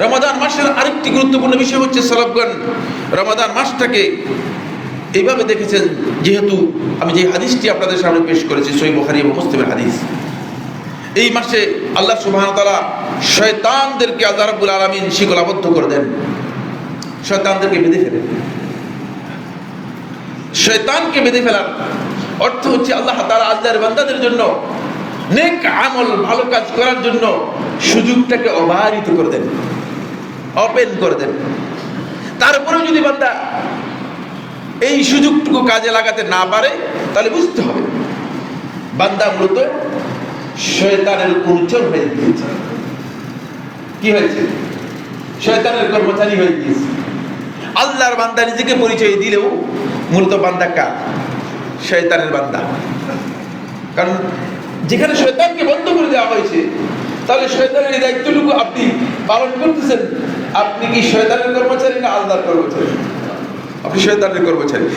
রমাদান মাসের আরেকটি গুরুত্বপূর্ণ বিষয় হচ্ছে সালাফগণ রমাদান মাসটাকে এইভাবে দেখেছেন, যেহেতু আমি যে হাদিসটি আপনাদের সামনে পেশ করেছি সহিহ বুখারী এবং মুসলিমের হাদিস, এই মাসে আল্লাহ সুবহানাহু ওয়া তাআলা শয়তানদেরকে আল্লাহ রাব্বুল আলামিন শিকলাবদ্ধ করে দেন, শয়তানদেরকে বেঁধে ফেলেন। শয়তানকে বেঁধে ফেলার অর্থ হচ্ছে আল্লাহ তাআলা আল্লাহর বান্দাদের জন্য নেক আমল, ভালো কাজ করার জন্য সুযোগটাকে অবারিত করে দেন, ওপেন করে দেন। তারপরেও যদি বান্দা এই সুযোগটুকু কাজে লাগাতে না পারে, তাহলে বুঝতে হবে বান্দা মূলত শয়তানের অনুচর হয়ে গিয়েছে। কি হয়েছে? শয়তানের কর্মচারী হয়ে গিয়েছে। আল্লাহর বান্দা নিজেকে পরিচয় দিলেও মূলত বান্দা কার? শয়তানের বান্দা। কারণ যেখানে শয়তানকে বন্ধ করে দেওয়া হয়েছে, তাহলে শয়তানের এই দায়িত্বটুকু আপনি পালন করতেছেন। আপনি কি শয়তানের কর্মচারী না আল্লাহর কর্মচারী? আপনি শয়তানের কর্মচারী।